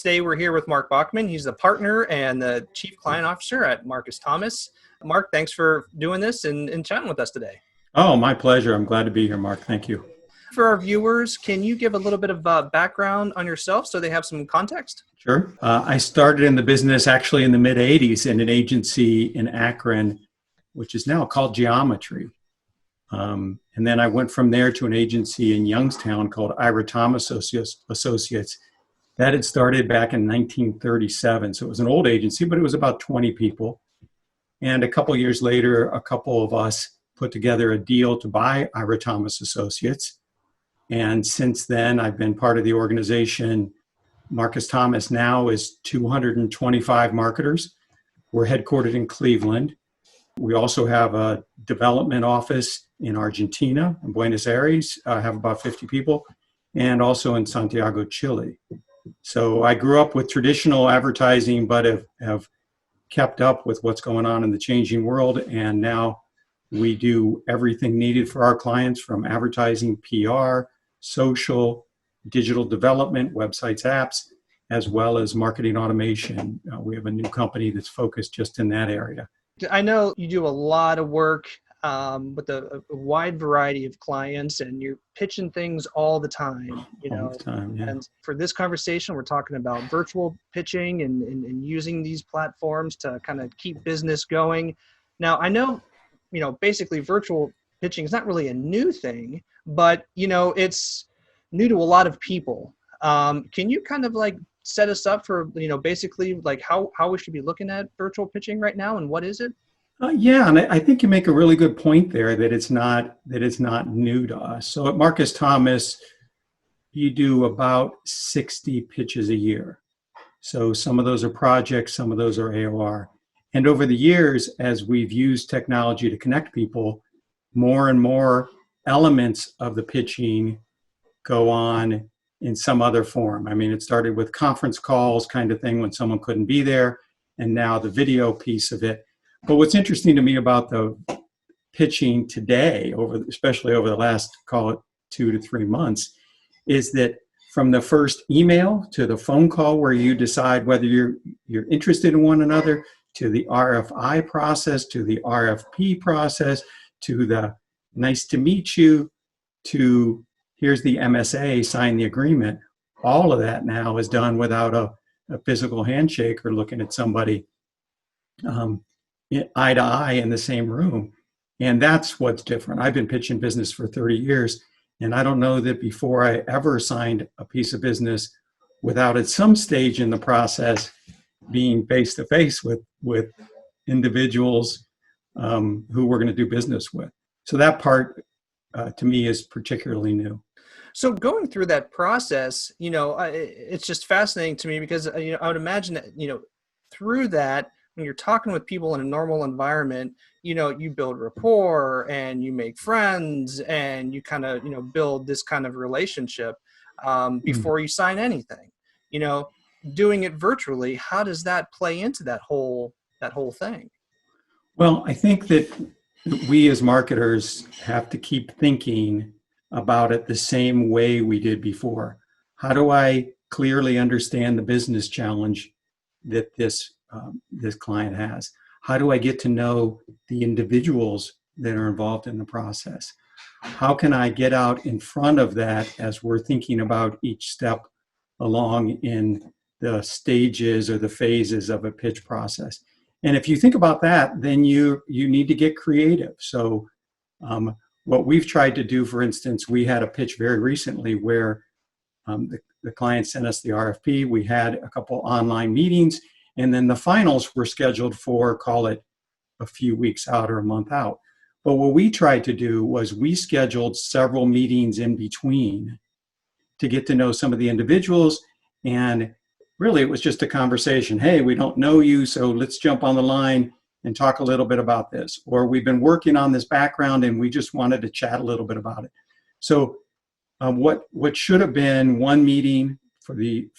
Today we're here with Mark Bachmann. He's the partner and the chief client officer at Marcus Thomas. Mark, thanks for doing this and chatting with us today. Oh, my pleasure. I'm glad to be here, Mark. Thank you. For our viewers, can you give a little bit of background on yourself so they have some context? Sure. I started in the business actually in the mid-'80s in an agency in Akron, which is now called Geometry. And then I went from there to an agency in Youngstown called Thomas Associates. That had started back in 1937. So it was an old agency, but it was about 20 people. And a couple years later, a couple of us put together a deal to buy Thomas Associates. And since then, I've been part of the organization. Marcus Thomas now is 225 marketers. We're headquartered in Cleveland. We also have a development office in Argentina, in Buenos Aires, have about 50 people, and also in Santiago, Chile. So I grew up with traditional advertising, but have kept up with what's going on in the changing world. And now we do everything needed for our clients, from advertising, PR, social, digital development, websites, apps, as well as marketing automation. We have a new company that's focused just in that area. I know you do a lot of work with a wide variety of clients, and you're pitching things all the time, All the time, yeah. And for this conversation, we're talking about virtual pitching and using these platforms to kind of keep business going. Now, I know, basically virtual pitching is not really a new thing, but, it's new to a lot of people. Can you kind of set us up for, basically how we should be looking at virtual pitching right now, and what is it? Yeah, and I think you make a really good point there that it's not new to us. So at Marcus Thomas, you do about 60 pitches a year. So some of those are projects, some of those are AOR. And over the years, as we've used technology to connect people, more and more elements of the pitching go on in some other form. I mean, it started with conference calls kind of thing when someone couldn't be there, and now the video piece of it. But what's interesting to me about the pitching today, especially over the last, call it 2 to 3 months, is that from the first email to the phone call where you decide whether you're interested in one another, to the RFI process, to the RFP process, to the nice to meet you, to here's the MSA, sign the agreement. All of that now is done without a physical handshake or looking at somebody eye to eye in the same room. And that's what's different. I've been pitching business for 30 years, and I don't know that before I ever signed a piece of business without at some stage in the process being face to face with individuals who we're going to do business with. So that part to me is particularly new. So going through that process, it's just fascinating to me because, I would imagine that, through that, when you're talking with people in a normal environment, you build rapport and you make friends and you kind of, build this kind of relationship before you sign anything. Doing it virtually, how does that play into that whole thing? Well, I think that we as marketers have to keep thinking about it the same way we did before. How do I clearly understand the business challenge that this client has? How do I get to know the individuals that are involved in the process? How can I get out in front of that as we're thinking about each step along in the stages or the phases of a pitch process? And if you think about that, then you need to get creative. So what we've tried to do, for instance, we had a pitch very recently where the client sent us the RFP. We had a couple online meetings, and then the finals were scheduled for, call it a few weeks out or a month out. But what we tried to do was we scheduled several meetings in between to get to know some of the individuals. And really, it was just a conversation. Hey, we don't know you, so let's jump on the line and talk a little bit about this. Or we've been working on this background and we just wanted to chat a little bit about it. So what should have been one meeting for the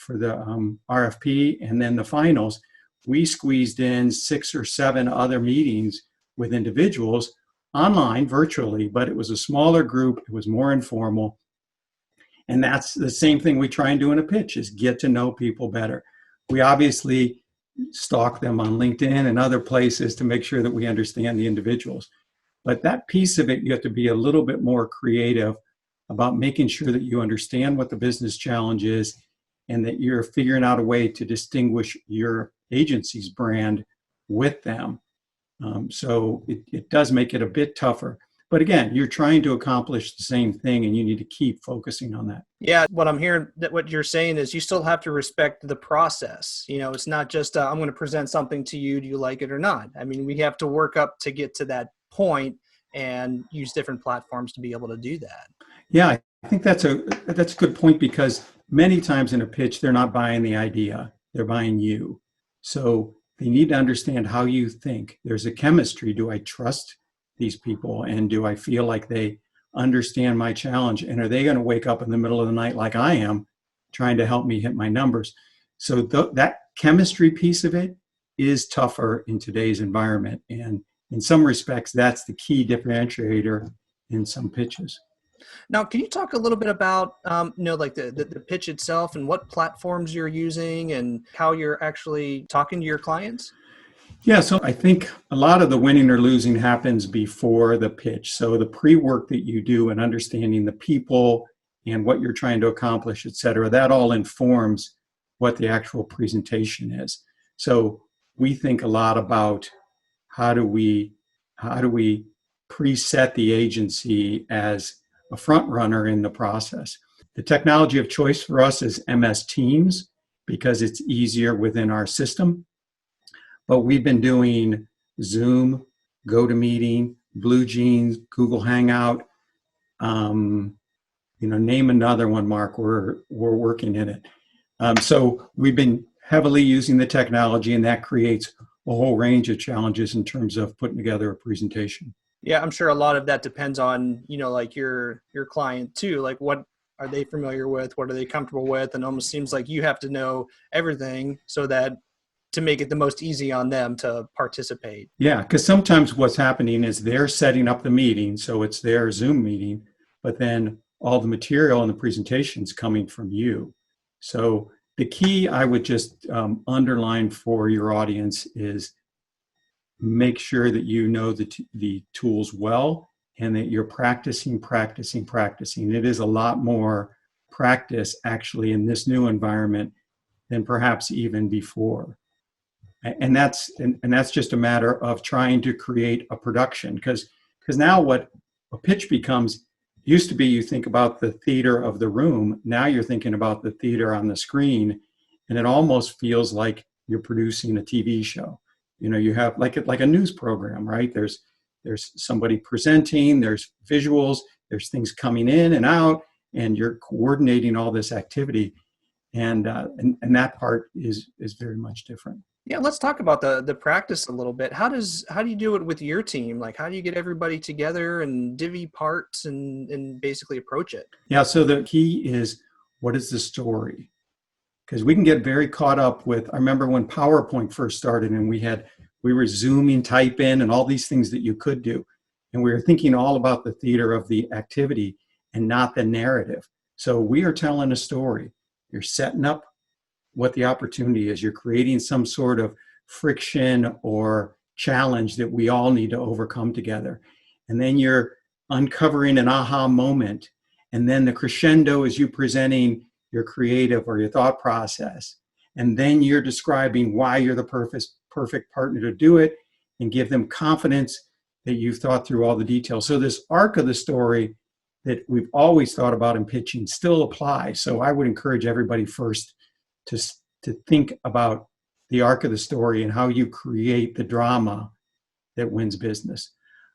RFP and then the finals, we squeezed in 6 or 7 other meetings with individuals online, virtually, but it was a smaller group. It was more informal. And that's the same thing we try and do in a pitch, is get to know people better. we obviously stalk them on LinkedIn and other places to make sure that we understand the individuals. But that piece of it, you have to be a little bit more creative about making sure that you understand what the business challenge is and that you're figuring out a way to distinguish your agency's brand with them. So it does make it a bit tougher. But again, you're trying to accomplish the same thing and you need to keep focusing on that. Yeah, what I'm hearing, that what you're saying is you still have to respect the process. It's not just I'm going to present something to you. Do you like it or not? I mean, we have to work up to get to that point and use different platforms to be able to do that. Yeah, I think that's a good point, because many times in a pitch, they're not buying the idea, they're buying you. So they need to understand how you think. There's a chemistry. Do I trust these people? And do I feel like they understand my challenge? And are they going to wake up in the middle of the night like I am, trying to help me hit my numbers? So that chemistry piece of it is tougher in today's environment. And in some respects, that's the key differentiator in some pitches. Now, can you talk a little bit about, like the pitch itself and what platforms you're using and how you're actually talking to your clients? Yeah, so I think a lot of the winning or losing happens before the pitch. So the pre-work that you do and understanding the people and what you're trying to accomplish, et cetera, that all informs what the actual presentation is. So we think a lot about how do we preset the agency as a front runner in the process. The technology of choice for us is MS Teams because it's easier within our system. But we've been doing Zoom, GoToMeeting, Blue Jeans, Google Hangout, name another one, Mark. We're working in it. So we've been heavily using the technology, and that creates a whole range of challenges in terms of putting together a presentation. Yeah, I'm sure a lot of that depends on, like your client too. Like, what are they familiar with? What are they comfortable with? And almost seems like you have to know everything so that to make it the most easy on them to participate. Yeah, because sometimes what's happening is they're setting up the meeting, so it's their Zoom meeting, but then all the material and the presentation's coming from you. So the key I would just underline for your audience is make sure that you know the tools well and that you're practicing. It is a lot more practice actually in this new environment than perhaps even before. And that's just a matter of trying to create a production, because now what a pitch becomes, used to be you think about the theater of the room, now you're thinking about the theater on the screen, and it almost feels like you're producing a TV show. You have like a news program, right? There's somebody presenting, there's visuals, there's things coming in and out, and you're coordinating all this activity, and that part is very much different. Yeah, let's talk about the practice a little bit. How do you do it with your team? Like, how do you get everybody together and divvy parts and basically approach it? Yeah, so the key is, what is the story? Because we can get very caught up with, I remember when PowerPoint first started and we were zooming, type in, and all these things that you could do. And we were thinking all about the theater of the activity and not the narrative. So we are telling a story. You're setting up what the opportunity is. You're creating some sort of friction or challenge that we all need to overcome together. And then you're uncovering an aha moment. And then the crescendo is you presenting your creative or your thought process. And then you're describing why you're the perfect partner to do it and give them confidence that you've thought through all the details. So this arc of the story that we've always thought about in pitching still applies. So I would encourage everybody first to think about the arc of the story and how you create the drama that wins business.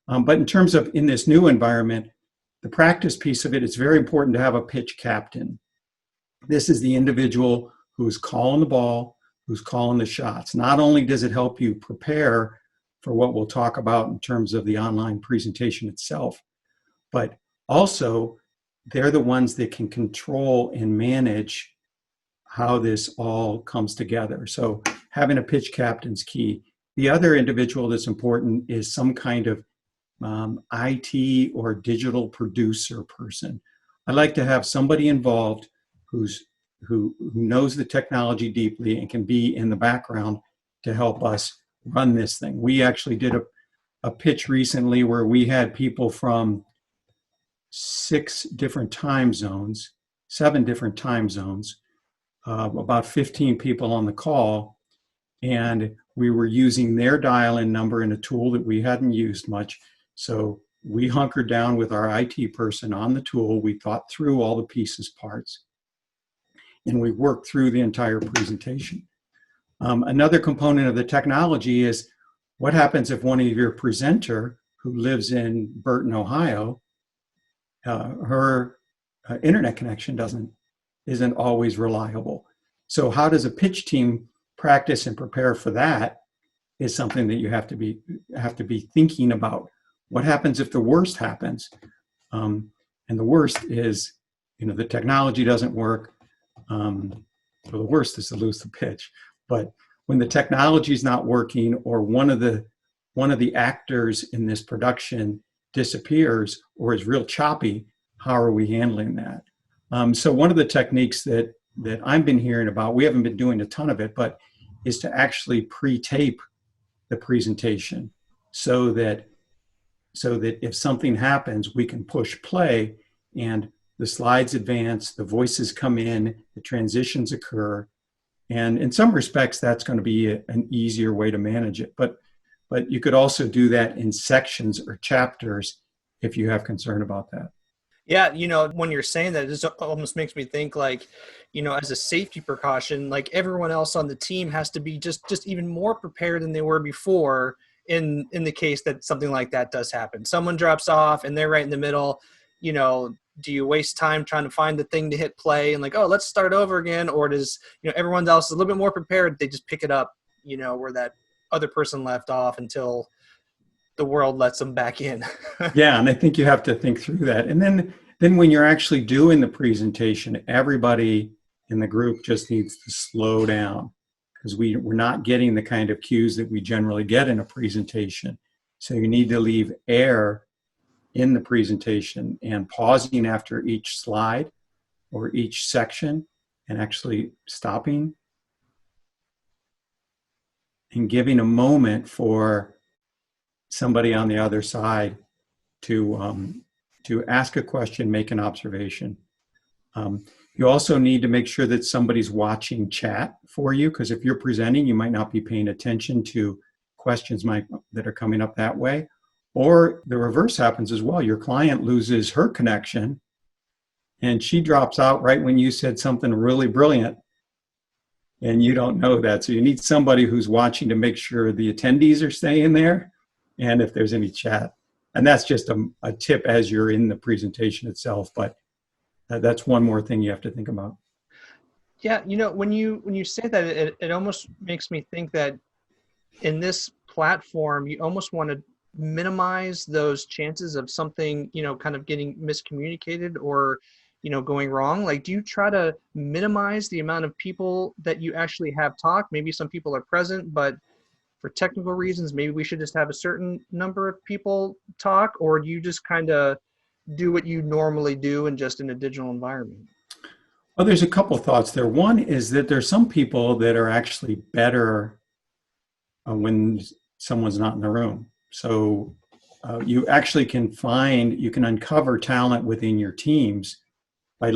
But in terms of in this new environment, the practice piece of it, it's very important to have a pitch captain. This is the individual who's calling the ball, who's calling the shots. Not only does it help you prepare for what we'll talk about in terms of the online presentation itself, but also they're the ones that can control and manage how this all comes together. So having a pitch captain's key. The other individual that's important is some kind of IT or digital producer person. I like to have somebody involved who's who knows the technology deeply and can be in the background to help us run this thing. We actually did a pitch recently where we had people from 7 different time zones, about 15 people on the call, and we were using their dial-in number in a tool that we hadn't used much. So we hunkered down with our IT person on the tool. We thought through all the pieces, parts, and we worked through the entire presentation. Another component of the technology is what happens if one of your presenter who lives in Burton, Ohio, her internet connection isn't always reliable. So how does a pitch team practice and prepare for that is something that you have to be thinking about. What happens if the worst happens? And the worst is, the technology doesn't work. Well, the worst is to lose the pitch. But when the technology is not working, or one of the actors in this production disappears or is real choppy, how are we handling that? So one of the techniques that I've been hearing about, we haven't been doing a ton of it, but is to actually pre-tape the presentation so that if something happens, we can push play and the slides advance, the voices come in, the transitions occur. And in some respects, that's going to be an easier way to manage it. But you could also do that in sections or chapters if you have concern about that. Yeah, when you're saying that, it just almost makes me think like, as a safety precaution, like everyone else on the team has to be just even more prepared than they were before in the case that something like that does happen. Someone drops off and they're right in the middle, do you waste time trying to find the thing to hit play and like, oh, let's start over again? Or does, everyone else is a little bit more prepared. They just pick it up, where that other person left off until the world lets them back in. Yeah, and I think you have to think through that. And then when you're actually doing the presentation, everybody in the group just needs to slow down because we're not getting the kind of cues that we generally get in a presentation. So you need to leave air in the presentation and pausing after each slide or each section and actually stopping and giving a moment for somebody on the other side to ask a question, make an observation. You also need to make sure that somebody's watching chat for you, because if you're presenting, you might not be paying attention to questions that are coming up that way. Or the reverse happens as well. Your client loses her connection and she drops out right when you said something really brilliant and you don't know that. So you need somebody who's watching to make sure the attendees are staying there and if there's any chat. And that's just a tip as you're in the presentation itself, but that's one more thing you have to think about. Yeah, when you say that, it almost makes me think that in this platform, you almost want to minimize those chances of something, kind of getting miscommunicated or, going wrong. Like, do you try to minimize the amount of people that you actually have talk? Maybe some people are present, but for technical reasons, maybe we should just have a certain number of people talk, or do you just kind of do what you normally do and just in a digital environment? Well, there's a couple thoughts there. One is that there's some people that are actually better when someone's not in the room. So you actually can uncover talent within your teams by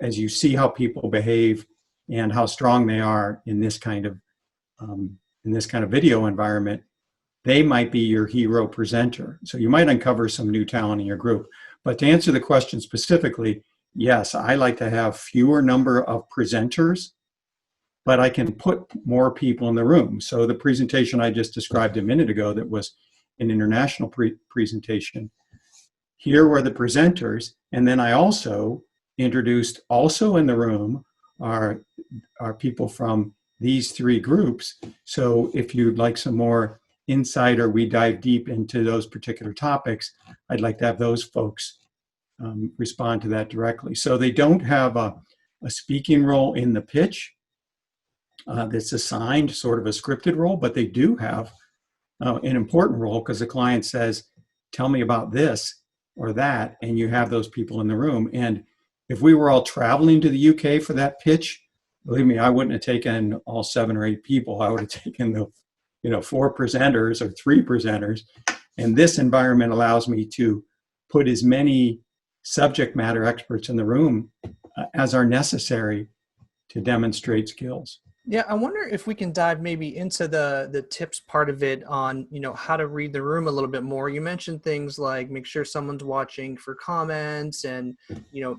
as you see how people behave and how strong they are in this kind of video environment, they might be your hero presenter. So you might uncover some new talent in your group. But to answer the question specifically, yes, I like to have fewer number of presenters, but I can put more people in the room. So the presentation I just described a minute ago that was an international presentation, here were the presenters, and then I also introduced also in the room are people from these three groups. So if you'd like some more insight or we dive deep into those particular topics, I'd like to have those folks respond to that directly. So they don't have a speaking role in the pitch that's assigned, sort of a scripted role, but they do have an important role because the client says, tell me about this or that, and you have those people in the room. And if we were all traveling to the UK for that pitch, believe me, I wouldn't have taken all 7 or 8 people. I would have taken the, 4 presenters or 3 presenters. And this environment allows me to put as many subject matter experts in the room as are necessary to demonstrate skills. Yeah, I wonder if we can dive maybe into the tips part of it on, how to read the room a little bit more. You mentioned things like make sure someone's watching for comments and,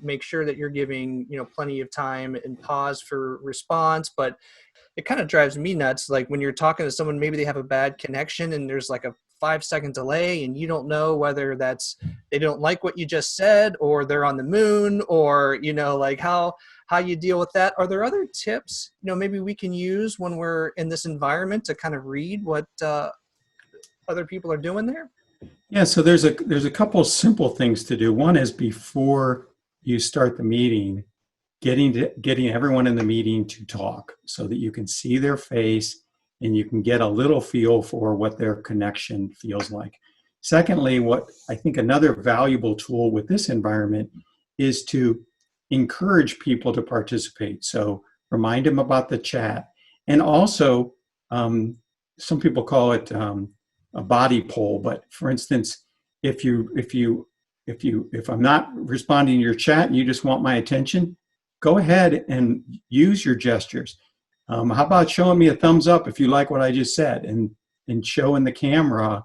make sure that you're giving, plenty of time and pause for response. But it kind of drives me nuts. Like when you're talking to someone, maybe they have a bad connection and there's like a 5-second delay and you don't know whether that's, they don't like what you just said or they're on the moon or, like how you deal with that. Are there other tips, maybe we can use when we're in this environment to kind of read what other people are doing there? Yeah, so there's a couple simple things to do. One is before you start the meeting, getting everyone in the meeting to talk so that you can see their face and you can get a little feel for what their connection feels like. Secondly, what I think another valuable tool with this environment is to encourage people to participate. So remind them about the chat. And also, some people call it a body poll, but for instance, if I'm not responding to your chat and you just want my attention, go ahead and use your gestures. How about showing me a thumbs up if you like what I just said, and showing the camera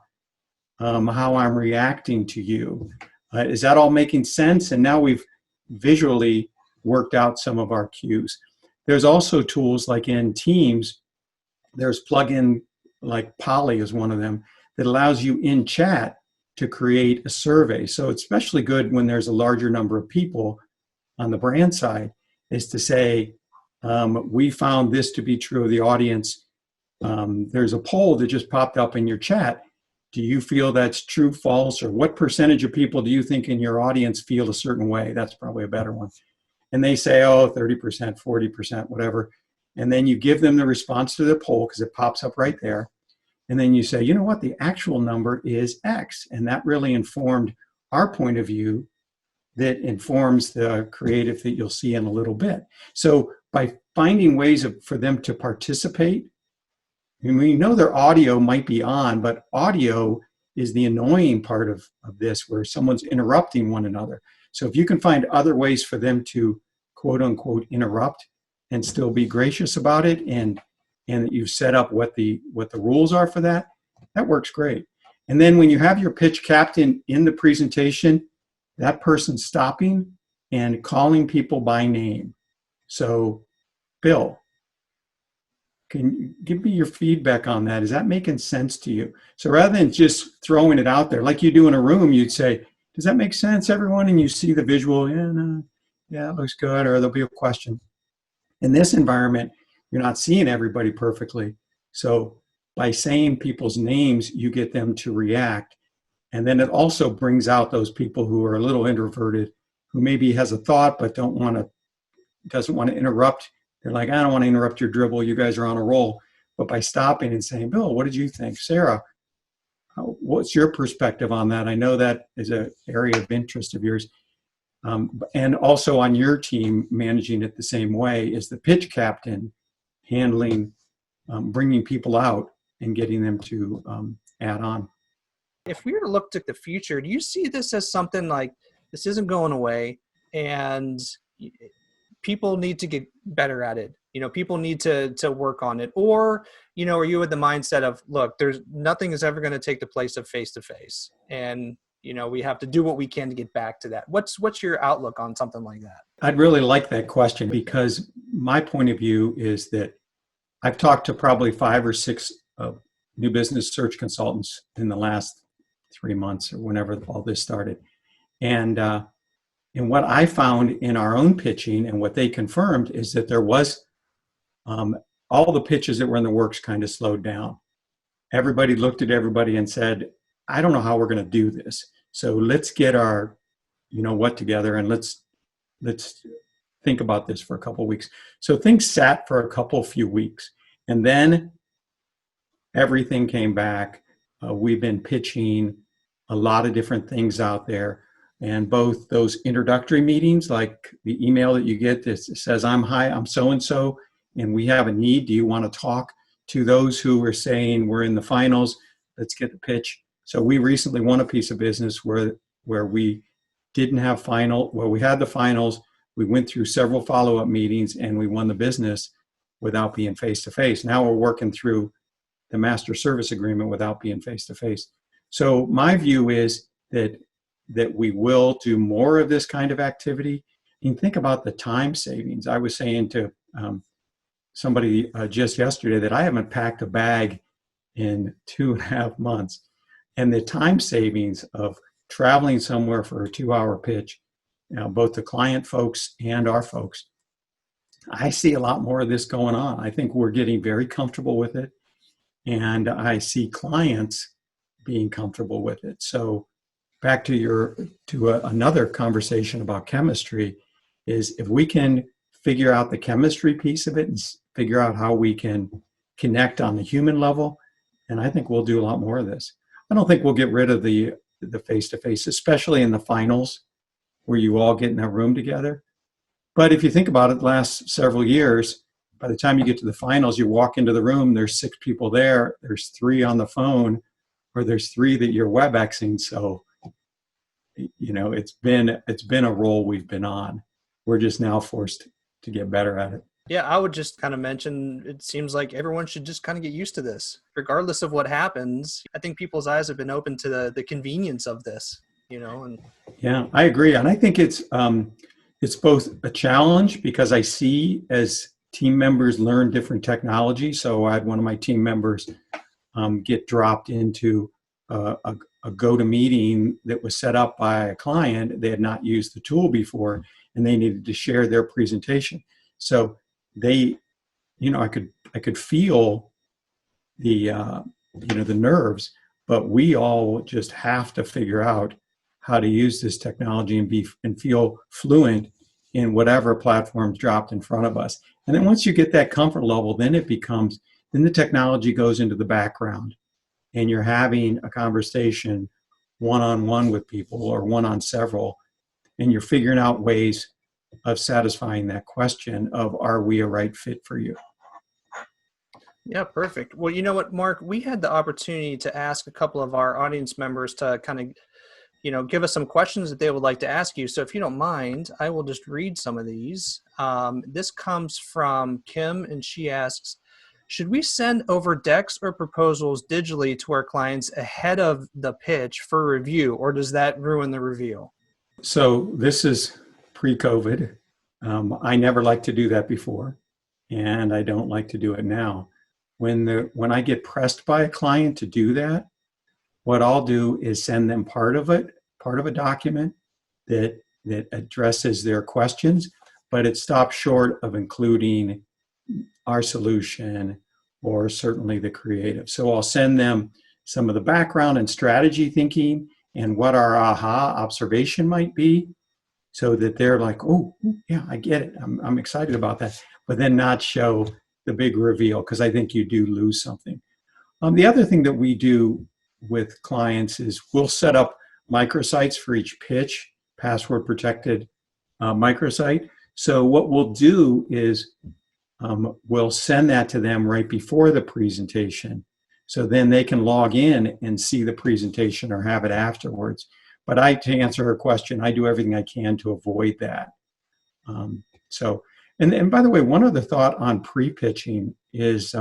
how I'm reacting to you. Is that all making sense? And now we've visually worked out some of our cues. There's also tools like in Teams, there's plugin like Poly is one of them that allows you in chat to create a survey. So it's especially good when there's a larger number of people on the brand side, is to say, we found this to be true of the audience. There's a poll that just popped up in your chat. Do you feel that's true, false, or what percentage of people do you think in your audience feel a certain way? That's probably a better one. And they say, 30%, 40%, whatever. And then you give them the response to the poll because it pops up right there. And then you say, you know what, the actual number is X. And that really informed our point of view that informs the creative that you'll see in a little bit. So by finding ways for them to participate, and we know their audio might be on, but audio is the annoying part of this, where someone's interrupting one another. So if you can find other ways for them to quote unquote interrupt and still be gracious about it, and that you've set up what the rules are for that, that works great. And then when you have your pitch captain in the presentation, that person stopping and calling people by name. So, Bill, can you give me your feedback on that? Is that making sense to you? So rather than just throwing it out there, like you do in a room, you'd say, does that make sense, everyone? And you see the visual, yeah, it looks good, or there'll be a question. In this environment, you're not seeing everybody perfectly. So by saying people's names, you get them to react. And then it also brings out those people who are a little introverted, who maybe has a thought but doesn't want to interrupt. They're like, I don't want to interrupt your dribble. You guys are on a roll. But by stopping and saying, Bill, what did you think? Sarah, what's your perspective on that? I know that is an area of interest of yours. And also on your team, managing it the same way, is the pitch captain handling, bringing people out and getting them to add on. If we were to look to the future, do you see this as something like this isn't going away and people need to get better at it? People need to work on it. Or, are you with the mindset of, look, there's nothing is ever going to take the place of face-to-face. And, we have to do what we can to get back to that. What's your outlook on something like that? I'd really like that question, because my point of view is that I've talked to probably 5 or 6 new business search consultants in the last 3 months or whenever all this started. And what I found in our own pitching and what they confirmed is that there was all the pitches that were in the works kind of slowed down. Everybody looked at everybody and said, I don't know how we're going to do this. So let's get our, what together, and let's think about this for a couple of weeks. So things sat for a few weeks, and then everything came back. We've been pitching a lot of different things out there, and both those introductory meetings, like the email that you get that says, I'm so-and-so, and we have a need. Do you want to talk to those who are saying we're in the finals? Let's get the pitch. So we recently won a piece of business where we didn't have we had the finals. We went through several follow-up meetings and we won the business without being face-to-face. Now we're working through the master service agreement without being face-to-face. So my view is that we will do more of this kind of activity. And think about the time savings. I was saying to somebody just yesterday that I haven't packed a bag in 2.5 months. And the time savings of traveling somewhere for a 2-hour pitch, both the client folks and our folks, I see a lot more of this going on. I think we're getting very comfortable with it. And I see clients being comfortable with it. So back to another conversation about chemistry is if we can figure out the chemistry piece of it and figure out how we can connect on the human level, and I think we'll do a lot more of this. I don't think we'll get rid of the face-to-face, especially in the finals where you all get in a room together. But if you think about it, the last several years, by the time you get to the finals, you walk into the room, there's 6 people there, there's 3 on the phone, or there's 3 that you're WebExing. So, it's been a role we've been on. We're just now forced to get better at it. Yeah, I would just kind of mention, it seems like everyone should just kind of get used to this. Regardless of what happens, I think people's eyes have been open to the convenience of this, and yeah, I agree. And I think it's both a challenge because I see as team members learn different technology. So I had one of my team members get dropped into a GoToMeeting that was set up by a client. They had not used the tool before, and they needed to share their presentation. So they, I could feel the nerves, but we all just have to figure out how to use this technology and feel fluent in whatever platform's dropped in front of us. And then once you get that comfort level, then the technology goes into the background and you're having a conversation one-on-one with people or one on several, and you're figuring out ways of satisfying that question of, are we a right fit for you? Yeah, perfect. Well, you know what, Mark, we had the opportunity to ask a couple of our audience members to kind of, give us some questions that they would like to ask you. So if you don't mind, I will just read some of these. This comes from Kim, and she asks, should we send over decks or proposals digitally to our clients ahead of the pitch for review, or does that ruin the reveal? So this is pre-COVID. I never liked to do that before, and I don't like to do it now. When I get pressed by a client to do that, what I'll do is send them part of a document that addresses their questions, but it stops short of including our solution or certainly the creative. So I'll send them some of the background and strategy thinking and what our aha observation might be, so that they're like, oh, yeah, I get it. I'm excited about that. But then not show the big reveal, because I think you do lose something. The other thing that we do with clients is we'll set up microsites for each pitch, password protected microsite. So what we'll do is we'll send that to them right before the presentation. So then they can log in and see the presentation or have it afterwards. But to answer her question, I do everything I can to avoid that. And by the way, one other thought on pre-pitching is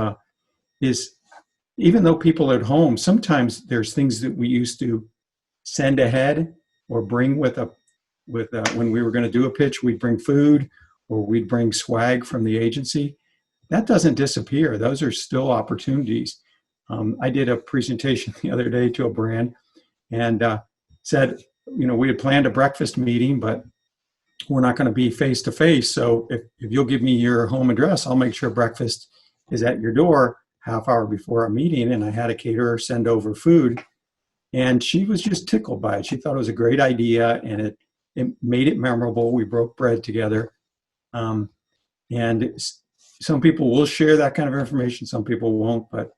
even though people at home, sometimes there's things that we used to send ahead or bring when we were going to do a pitch, we'd bring food or we'd bring swag from the agency. That doesn't disappear. Those are still opportunities. I did a presentation the other day to a brand and said, we had planned a breakfast meeting, but we're not going to be face to face. So if you'll give me your home address, I'll make sure breakfast is at your door half hour before our meeting. And I had a caterer send over food, and she was just tickled by it. She thought it was a great idea, and it made it memorable. We broke bread together. And some people will share that kind of information. Some people won't, but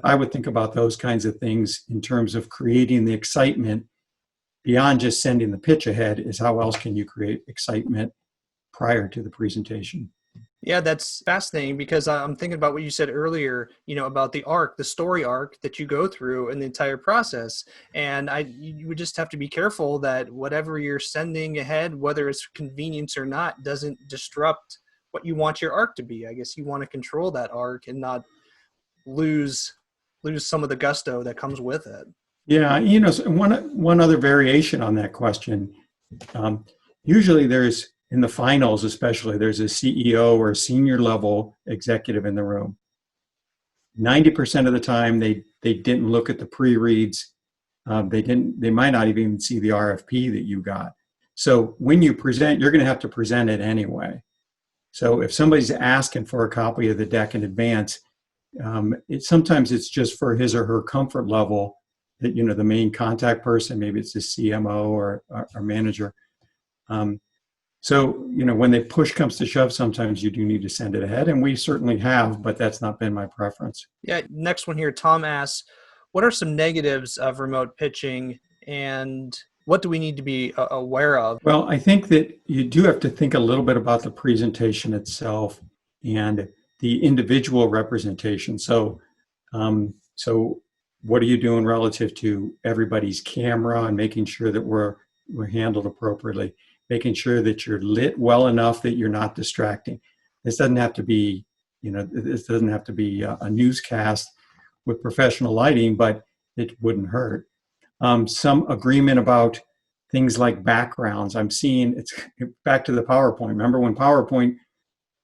I would think about those kinds of things in terms of creating the excitement beyond just sending the pitch ahead. Is how else can you create excitement prior to the presentation? Yeah, that's fascinating because I'm thinking about what you said earlier, about the arc, the story arc that you go through in the entire process. And you would just have to be careful that whatever you're sending ahead, whether it's convenience or not, doesn't disrupt what you want your arc to be. I guess you want to control that arc and not lose some of the gusto that comes with it. Yeah, so one other variation on that question. Um, Usually there's, in the finals especially, there's a CEO or a senior level executive in the room. 90% of the time they didn't look at the pre-reads. They might not even see the RFP that you got. So when you present, you're going to have to present it anyway. So if somebody's asking for a copy of the deck in advance, sometimes it's just for his or her comfort level that, the main contact person, maybe it's the CMO or manager. So, when the push comes to shove, sometimes you do need to send it ahead, and we certainly have, but that's not been my preference. Yeah, next one here, Tom asks, what are some negatives of remote pitching and what do we need to be aware of? Well, I think that you do have to think a little bit about the presentation itself and the individual representation. So what are you doing relative to everybody's camera and making sure that we're handled appropriately, making sure that you're lit well enough that you're not distracting. This doesn't have to be, a newscast with professional lighting, but it wouldn't hurt. Some agreement about things like backgrounds. I'm seeing it's back to the PowerPoint. Remember when PowerPoint,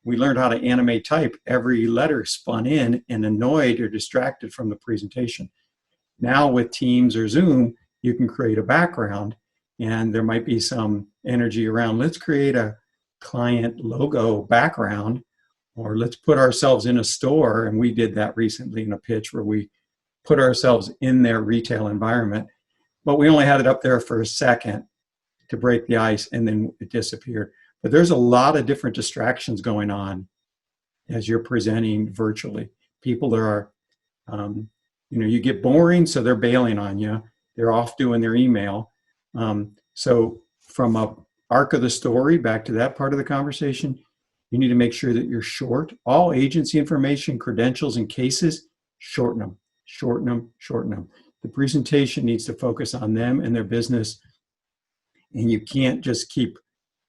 we learned how to animate type, every letter spun in and annoyed or distracted from the presentation. Now with Teams or Zoom, you can create a background and there might be some energy around, let's create a client logo background, or let's put ourselves in a store. And we did that recently in a pitch where we put ourselves in their retail environment, but we only had it up there for a second to break the ice and then it disappeared. But there's a lot of different distractions going on as you're presenting virtually. People are, you get boring, so they're bailing on you. They're off doing their email. So from a arc of the story, back to that part of the conversation, you need to make sure that you're short. All agency information, credentials, and cases, shorten them, shorten them, shorten them. The presentation needs to focus on them and their business. And you can't just keep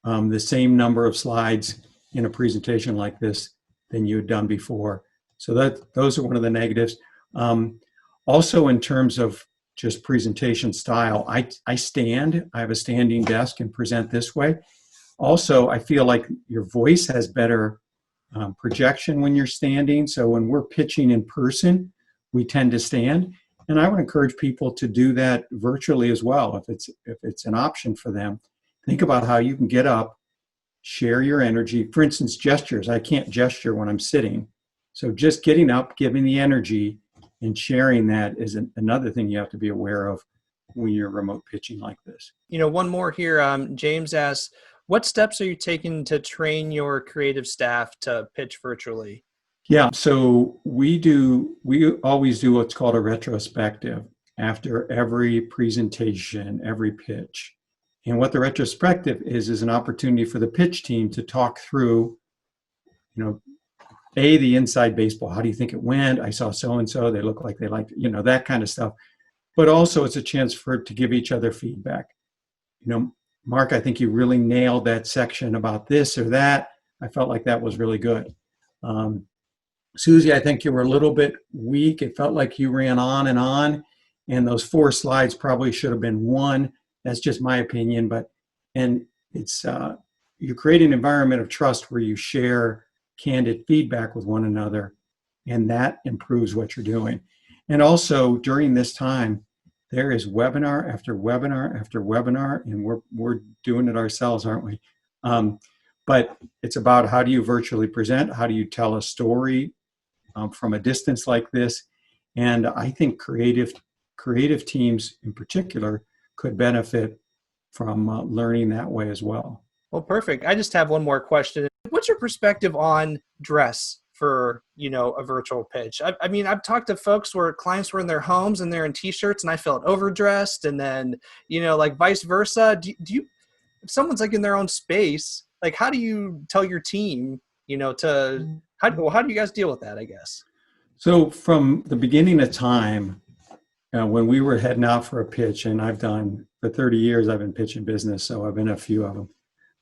the same number of slides in a presentation like this than you had done before. So those are one of the negatives. Also, in terms of just presentation style, I have a standing desk and present this way. Also, I feel like your voice has better projection when you're standing. So when we're pitching in person, we tend to stand. And I would encourage people to do that virtually as well, if it's an option for them. Think about how you can get up, share your energy. For instance, gestures. I can't gesture when I'm sitting. So just getting up, giving the energy, and sharing that is another thing you have to be aware of when you're remote pitching like this. One more here. James asks, what steps are you taking to train your creative staff to pitch virtually? Yeah, so we always do what's called a retrospective after every presentation, every pitch. And what the retrospective is an opportunity for the pitch team to talk through, the inside baseball. How do you think it went? I saw so-and-so, they look like they liked it, that kind of stuff. But also it's a chance to give each other feedback. Mark, I think you really nailed that section about this or that. I felt like that was really good. Susie, I think you were a little bit weak. It felt like you ran on, and those 4 slides probably should have been 1. That's just my opinion, and it's you create an environment of trust where you share candid feedback with one another, and that improves what you're doing. And also during this time, there is webinar after webinar after webinar, and we're doing it ourselves, aren't we? But it's about how do you virtually present? How do you tell a story from a distance like this? And I think creative teams in particular could benefit from learning that way as well. Well, perfect. I just have one more question. What's your perspective on dress for, a virtual pitch? I mean, I've talked to folks where clients were in their homes and they're in t-shirts and I felt overdressed. And then, like vice versa. Do you, if someone's like in their own space, like how do you tell your team, how do you guys deal with that, I guess? So from the beginning of time, when we were heading out for a pitch, and for 30 years, I've been pitching business, so I've been a few of them.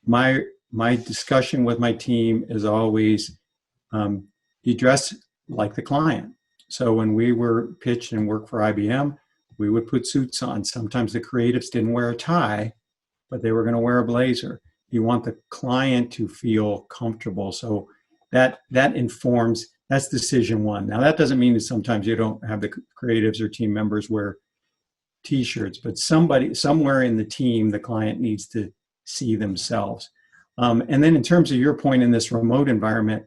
My discussion with my team is always, you dress like the client. So when we were pitched and worked for IBM, we would put suits on. Sometimes the creatives didn't wear a tie, but they were going to wear a blazer. You want the client to feel comfortable. So that informs, that's decision one. Now that doesn't mean that sometimes you don't have the creatives or team members wear t-shirts, but somewhere in the team, the client needs to see themselves. And then in terms of your point in this remote environment,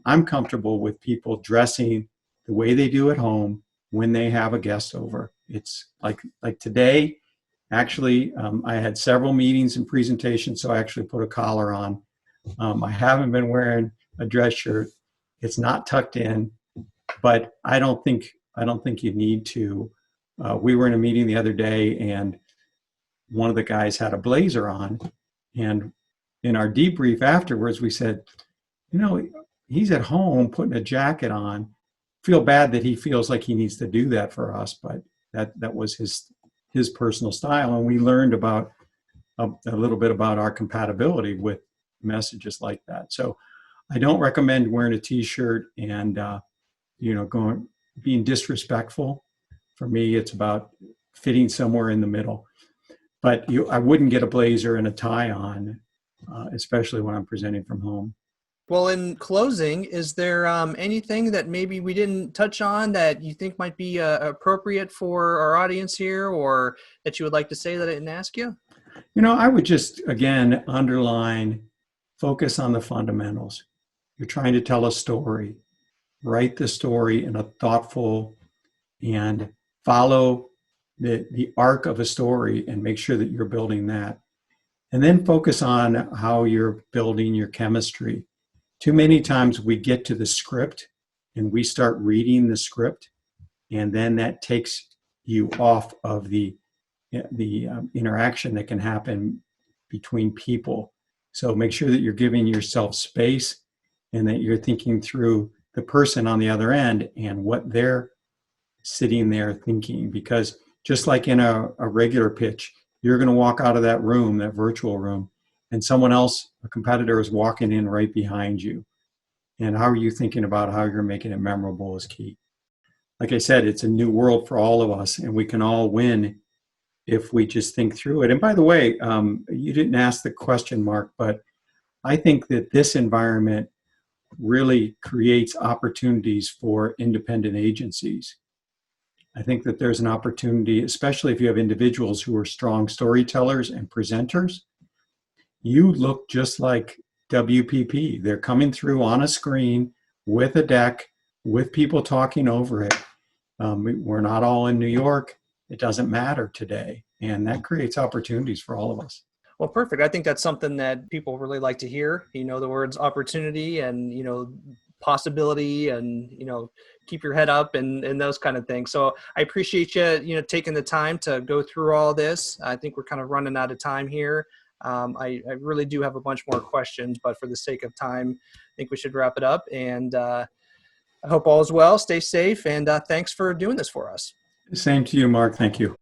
I'm comfortable with people dressing the way they do at home when they have a guest over. It's like today, actually, I had several meetings and presentations, so I actually put a collar on. I haven't been wearing a dress shirt. It's not tucked in, but I don't think you need to. We were in a meeting the other day, and one of the guys had a blazer on, and in our debrief afterwards, we said, he's at home putting a jacket on. Feel bad that he feels like he needs to do that for us, but that was his personal style, and we learned about a little bit about our compatibility with messages like that. So I don't recommend wearing a t-shirt and being disrespectful. For me, it's about fitting somewhere in the middle. But I wouldn't get a blazer and a tie on, especially when I'm presenting from home. Well, in closing, is there anything that maybe we didn't touch on that you think might be appropriate for our audience here, or that you would like to say that I didn't ask you? I would just, again, underline, focus on the fundamentals. You're trying to tell a story. Write the story in a thoughtful and follow the arc of a story and make sure that you're building that. And then focus on how you're building your chemistry. Too many times we get to the script and we start reading the script, and then that takes you off of the interaction that can happen between people. So make sure that you're giving yourself space and that you're thinking through the person on the other end and what they're sitting there thinking. Because just like in a regular pitch, you're going to walk out of that room, that virtual room, and someone else, a competitor, is walking in right behind you. And how are you thinking about how you're making it memorable is key. Like I said, it's a new world for all of us, and we can all win if we just think through it. And by the way, you didn't ask the question, Mark, but I think that this environment really creates opportunities for independent agencies. I think that there's an opportunity, especially if you have individuals who are strong storytellers and presenters. You look just like WPP. They're coming through on a screen with a deck, with people talking over it. We're not all in New York. It doesn't matter today. And that creates opportunities for all of us. Well, perfect. I think that's something that people really like to hear, the words opportunity and, possibility and, keep your head up and those kind of things. So I appreciate you, taking the time to go through all this. I think we're kind of running out of time here. I really do have a bunch more questions, but for the sake of time, I think we should wrap it up. And I hope all is well. Stay safe. And thanks for doing this for us. Same to you, Mark. Thank you.